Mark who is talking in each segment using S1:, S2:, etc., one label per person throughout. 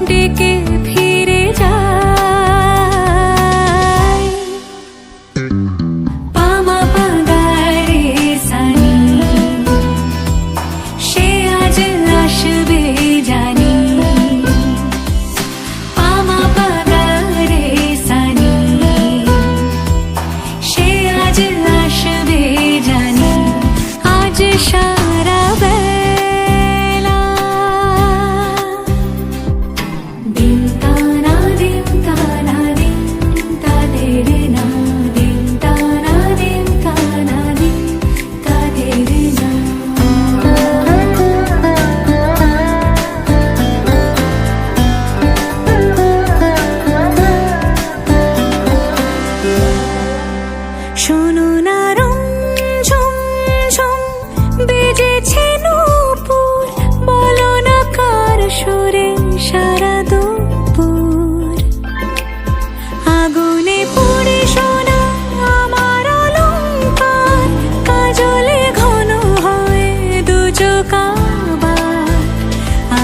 S1: ডেকে ফিরে যায়। পামা পাগারে সানি, সে আজ আসবে জানি। পামা পাগারে সানি, সে আজ আসবে জানি। আজ সারা বেলা দিন তানা দিন তানা দিন তাদের না, দিন তানা দিন তানা দিন তাদের না। শোনো না রঞ্ঝম ঝম বেজেছে নূপুর, বলো না কার সুরে সারা দুপুর। আগুনে পুড়ে সোনা আমার অলংকার, কাজলে ঘন হয় দু চোখ আবার।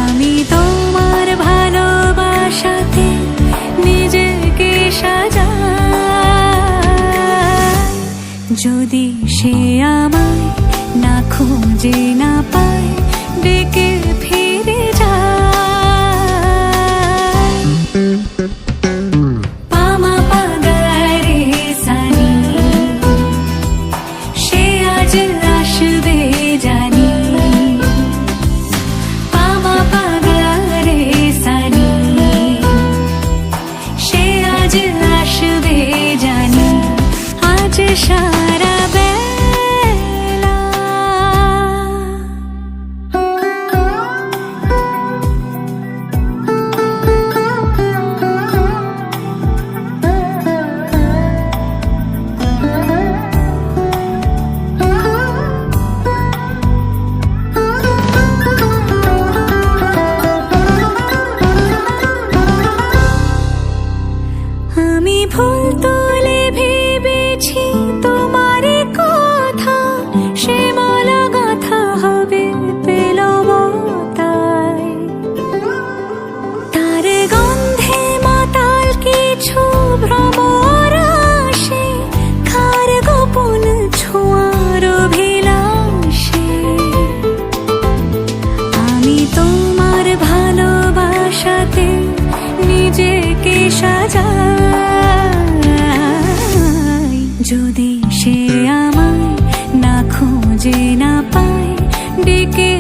S1: আমি তোমার ভালোবাসাতে নিজেকে সাজাই। যদি সে আমায় না খুঁজে না পায়, ডেকে ফিরে যায়। পামা পাগারে সানি, সে আজ আসবে জানি। পামা পাগারে সানি, সে আজ আসবে জানি। আজ সারা বেলা আমি ফুল তুলে ভেবেছি তোমার কথা, সে মালা গাঁথা হবে পেলবতায়। তার গন্ধে মাতাল কিছু ভ্রমর আসে, কার গোপন ছোঁয়ার অভিলাষে। আমি তোমার ভালোবাসাতে নিজেকে সাজাই। যদি সে আমায় না খুঁজে না পায়, ডেকে